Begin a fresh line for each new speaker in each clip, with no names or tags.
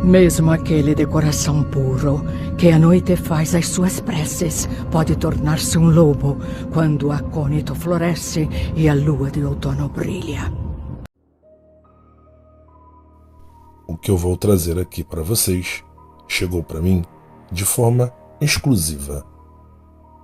Mesmo aquele de coração puro, que à noite faz as suas preces, pode tornar-se um lobo quando o acônito floresce e a lua de outono brilha.
O que eu vou trazer aqui para vocês chegou para mim de forma exclusiva.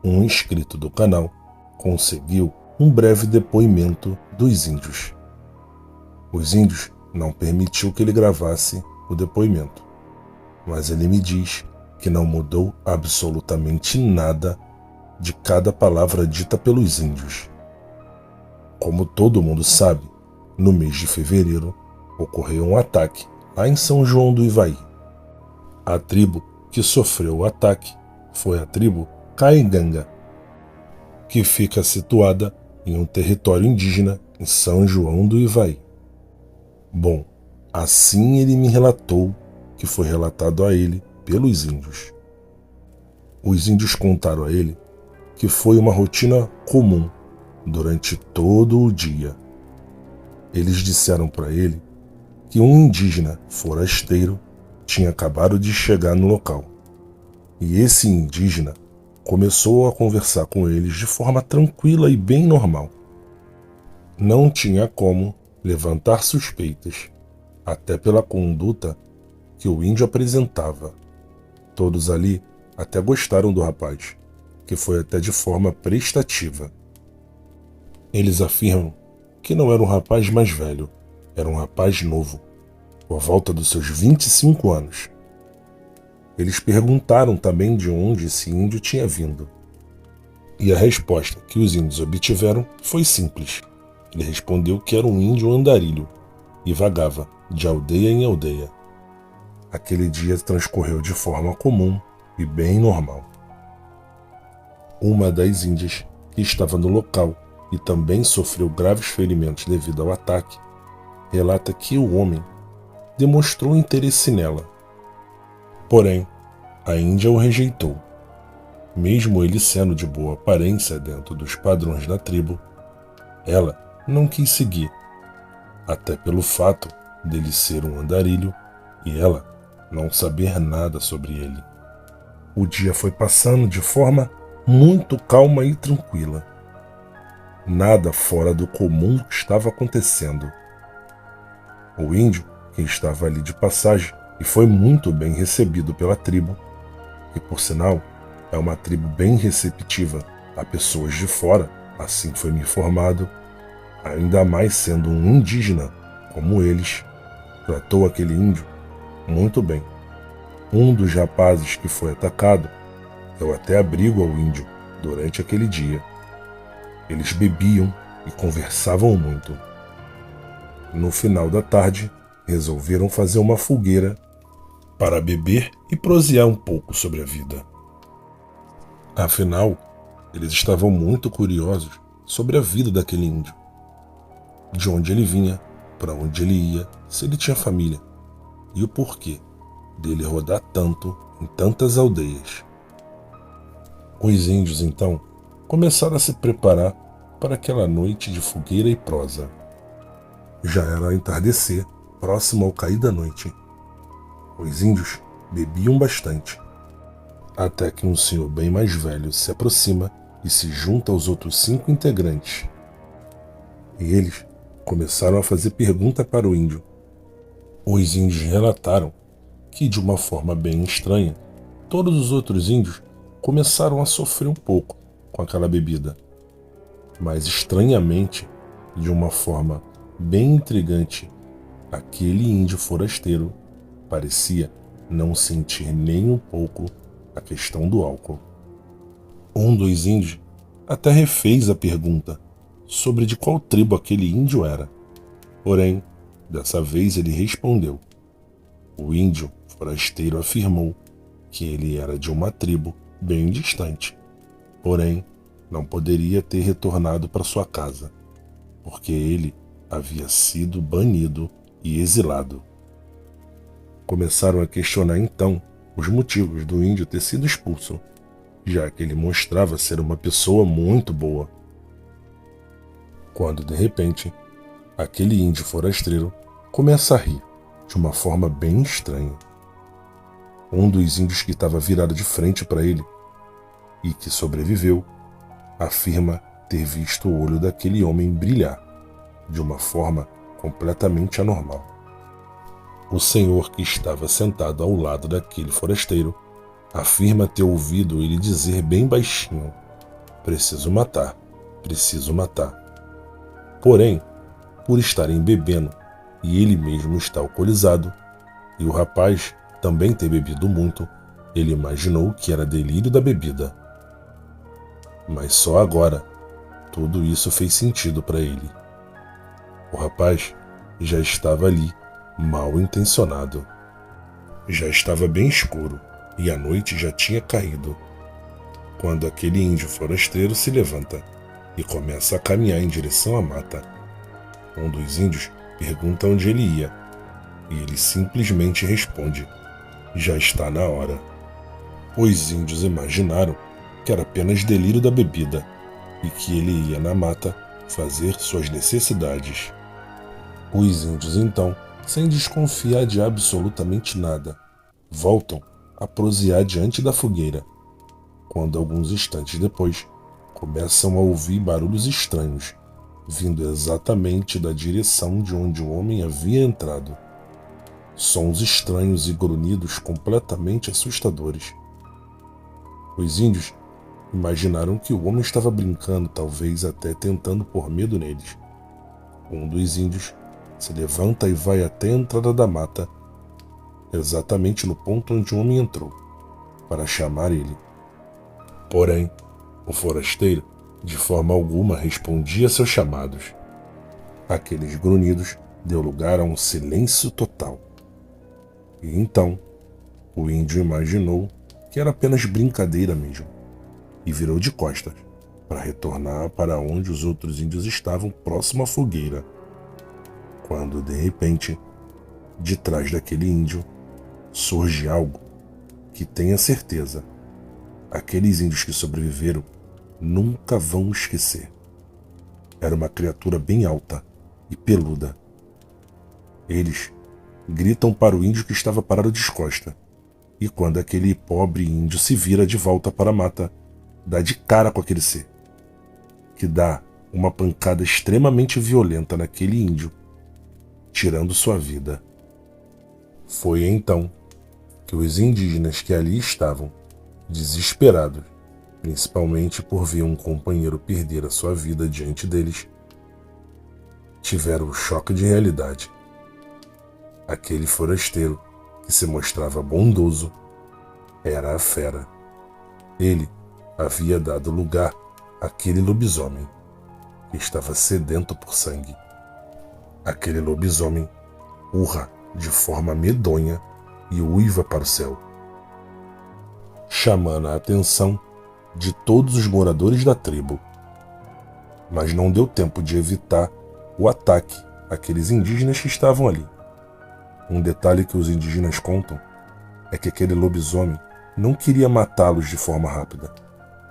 Um inscrito do canal conseguiu um breve depoimento dos índios. Os índios não permitiu que ele gravasse o depoimento, mas ele me diz que não mudou absolutamente nada de cada palavra dita pelos índios. Como todo mundo sabe, no mês de fevereiro ocorreu um ataque lá em São João do Ivaí. A tribo que sofreu o ataque foi a tribo Caiganga, que fica situada em um território indígena em São João do Ivaí. Bom, assim ele me relatou que foi relatado a ele pelos índios. Os índios contaram a ele que foi uma rotina comum durante todo o dia. Eles disseram para ele que um indígena forasteiro tinha acabado de chegar no local. E esse indígena começou a conversar com eles de forma tranquila e bem normal. Não tinha como levantar suspeitas, até pela conduta que o índio apresentava. Todos ali até gostaram do rapaz, que foi até de forma prestativa. Eles afirmam que não era um rapaz mais velho, era um rapaz novo, por volta dos seus 25 anos. Eles perguntaram também de onde esse índio tinha vindo. E a resposta que os índios obtiveram foi simples. Ele respondeu que era um índio andarilho e vagava de aldeia em aldeia. Aquele dia transcorreu de forma comum e bem normal. Uma das índias que estava no local e também sofreu graves ferimentos devido ao ataque, relata que o homem demonstrou interesse nela. Porém, a índia o rejeitou. Mesmo ele sendo de boa aparência dentro dos padrões da tribo, ela não quis seguir, até pelo fato dele ser um andarilho e ela não saber nada sobre ele. O dia foi passando de forma muito calma e tranquila. Nada fora do comum estava acontecendo. O índio, que estava ali de passagem e foi muito bem recebido pela tribo, e por sinal é uma tribo bem receptiva a pessoas de fora, assim foi me informado, ainda mais sendo um indígena como eles, tratou aquele índio muito bem. Um dos rapazes que foi atacado deu até abrigo ao índio durante aquele dia. Eles bebiam e conversavam muito. No final da tarde, resolveram fazer uma fogueira para beber e prosear um pouco sobre a vida. Afinal, eles estavam muito curiosos sobre a vida daquele índio. De onde ele vinha, para onde ele ia, se ele tinha família, e o porquê dele rodar tanto em tantas aldeias. Os índios, então, começaram a se preparar para aquela noite de fogueira e prosa. Já era entardecer, próximo ao cair da noite. Os índios bebiam bastante, até que um senhor bem mais velho se aproxima e se junta aos outros 5 integrantes. E eles começaram a fazer pergunta para o índio. Os índios relataram que, de uma forma bem estranha, todos os outros índios começaram a sofrer um pouco com aquela bebida. Mas estranhamente, de uma forma bem intrigante, aquele índio forasteiro parecia não sentir nem um pouco a questão do álcool. Um dos índios até refez a pergunta sobre de qual tribo aquele índio era. Porém, dessa vez ele respondeu. O índio forasteiro afirmou que ele era de uma tribo bem distante, porém não poderia ter retornado para sua casa, porque ele havia sido banido e exilado. Começaram a questionar então os motivos do índio ter sido expulso, já que ele mostrava ser uma pessoa muito boa. Quando de repente, aquele índio forasteiro começa a rir de uma forma bem estranha. Um dos índios que estava virado de frente para ele e que sobreviveu afirma ter visto o olho daquele homem brilhar de uma forma completamente anormal. O senhor que estava sentado ao lado daquele forasteiro afirma ter ouvido ele dizer bem baixinho: "Preciso matar, preciso matar." Porém, por estarem bebendo e ele mesmo está alcoolizado, e o rapaz também ter bebido muito, ele imaginou que era delírio da bebida. Mas só agora tudo isso fez sentido para ele. O rapaz já estava ali, mal intencionado. Já estava bem escuro e a noite já tinha caído, quando aquele índio forasteiro se levanta e começa a caminhar em direção à mata. Um dos índios pergunta onde ele ia e ele simplesmente responde: "Já está na hora." Os índios imaginaram que era apenas delírio da bebida e que ele ia na mata fazer suas necessidades. Os índios então, sem desconfiar de absolutamente nada, voltam a prosear diante da fogueira, quando alguns instantes depois começam a ouvir barulhos estranhos, vindo exatamente da direção de onde o homem havia entrado. Sons estranhos e grunhidos completamente assustadores. Os índios imaginaram que o homem estava brincando, talvez até tentando pôr medo neles. Um dos índios se levanta e vai até a entrada da mata, exatamente no ponto onde o homem entrou, para chamar ele. Porém, o forasteiro, de forma alguma, respondia a seus chamados. Aqueles grunhidos deu lugar a um silêncio total. E então, o índio imaginou que era apenas brincadeira mesmo, e virou de costas, para retornar para onde os outros índios estavam, próximo à fogueira. Quando, de repente, de trás daquele índio, surge algo que, tenha certeza, aqueles índios que sobreviveram nunca vão esquecer. Era uma criatura bem alta e peluda. Eles gritam para o índio que estava parado de costa, e quando aquele pobre índio se vira de volta para a mata, dá de cara com aquele ser, que dá uma pancada extremamente violenta naquele índio, tirando sua vida. Foi então que os indígenas que ali estavam, desesperados, principalmente por ver um companheiro perder a sua vida diante deles, tiveram o choque de realidade. Aquele forasteiro que se mostrava bondoso era a fera. Ele havia dado lugar àquele lobisomem que estava sedento por sangue. Aquele lobisomem urra de forma medonha e uiva para o céu, chamando a atenção de todos os moradores da tribo. Mas não deu tempo de evitar o ataque àqueles indígenas que estavam ali. Um detalhe que os indígenas contam é que aquele lobisomem não queria matá-los de forma rápida.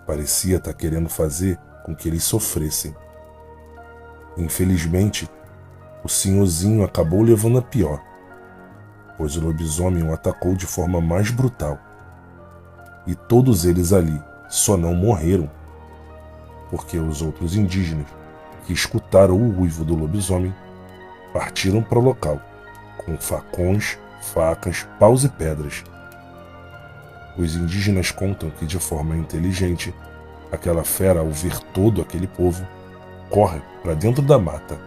Parecia estar querendo fazer com que eles sofressem. Infelizmente, o senhorzinho acabou levando a pior, pois o lobisomem o atacou de forma mais brutal. E todos eles ali só não morreram porque os outros indígenas que escutaram o uivo do lobisomem partiram para o local com facões, facas, paus e pedras. Os indígenas contam que, de forma inteligente, aquela fera, ao ver todo aquele povo, corre para dentro da mata.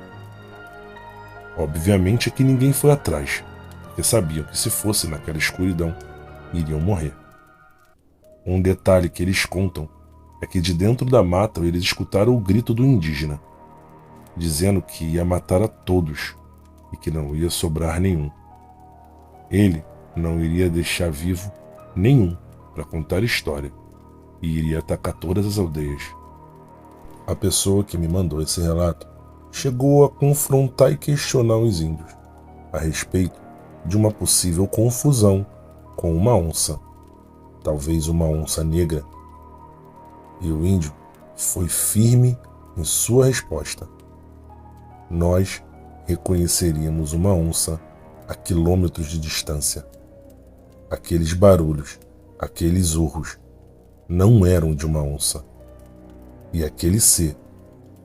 Obviamente que ninguém foi atrás, porque sabiam que se fosse naquela escuridão, iriam morrer. Um detalhe que eles contam é que de dentro da mata eles escutaram o grito do indígena, dizendo que ia matar a todos e que não ia sobrar nenhum. Ele não iria deixar vivo nenhum para contar história e iria atacar todas as aldeias. A pessoa que me mandou esse relato chegou a confrontar e questionar os índios a respeito de uma possível confusão com uma onça, talvez uma onça negra. E o índio foi firme em sua resposta. Nós reconheceríamos uma onça a quilômetros de distância. Aqueles barulhos, aqueles urros, não eram de uma onça. E aquele ser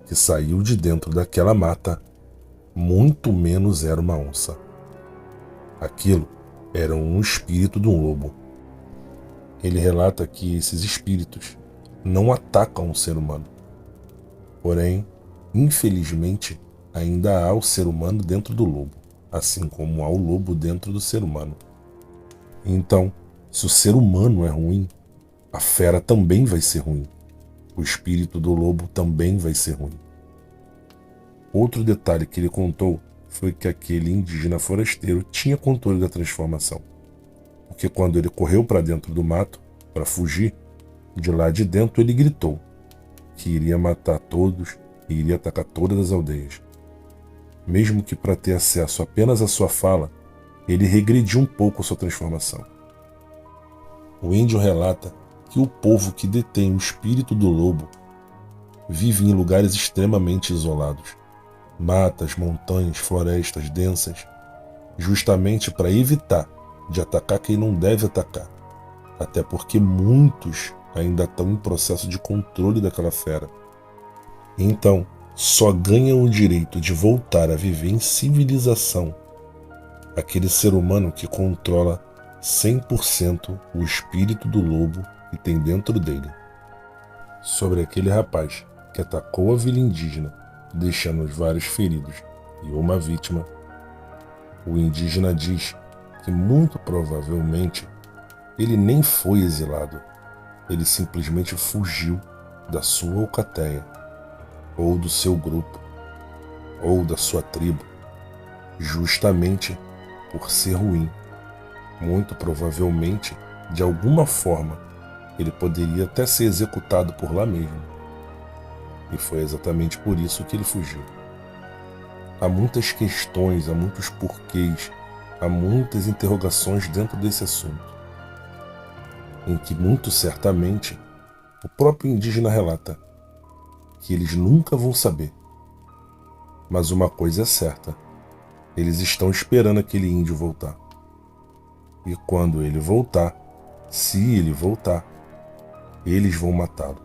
que saiu de dentro daquela mata, muito menos era uma onça. Aquilo era um espírito de um lobo. Ele relata que esses espíritos não atacam o ser humano. Porém, infelizmente, ainda há o ser humano dentro do lobo, assim como há o lobo dentro do ser humano. Então, se o ser humano é ruim, a fera também vai ser ruim. O espírito do lobo também vai ser ruim. Outro detalhe que ele contou foi que aquele indígena forasteiro tinha controle da transformação. Porque quando ele correu para dentro do mato, para fugir, de lá de dentro ele gritou que iria matar todos e iria atacar todas as aldeias. Mesmo que para ter acesso apenas à sua fala, ele regrediu um pouco a sua transformação. O índio relata que o povo que detém o espírito do lobo vive em lugares extremamente isolados, matas, montanhas, florestas densas, justamente para evitar de atacar quem não deve atacar, até porque muitos ainda estão em processo de controle daquela fera. Então, só ganham o direito de voltar a viver em civilização aquele ser humano que controla 100% o espírito do lobo que tem dentro dele. Sobre aquele rapaz que atacou a vila indígena, deixando os vários feridos e uma vítima, o indígena diz que muito provavelmente ele nem foi exilado, ele simplesmente fugiu da sua alcateia, ou do seu grupo, ou da sua tribo, justamente por ser ruim. Muito provavelmente, de alguma forma, ele poderia até ser executado por lá mesmo. E foi exatamente por isso que ele fugiu. Há muitas questões, há muitos porquês, há muitas interrogações dentro desse assunto, em que muito certamente o próprio indígena relata que eles nunca vão saber. Mas uma coisa é certa, eles estão esperando aquele índio voltar. E quando ele voltar, se ele voltar, eles vão matá-lo.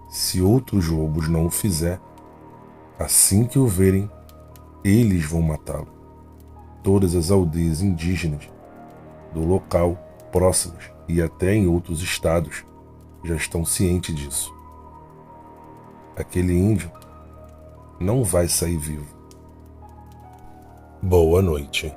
Se outros lobos não o fizer, assim que o verem, eles vão matá-lo. Todas as aldeias indígenas do local, próximas e até em outros estados, já estão cientes disso. Aquele índio não vai sair vivo. Boa noite.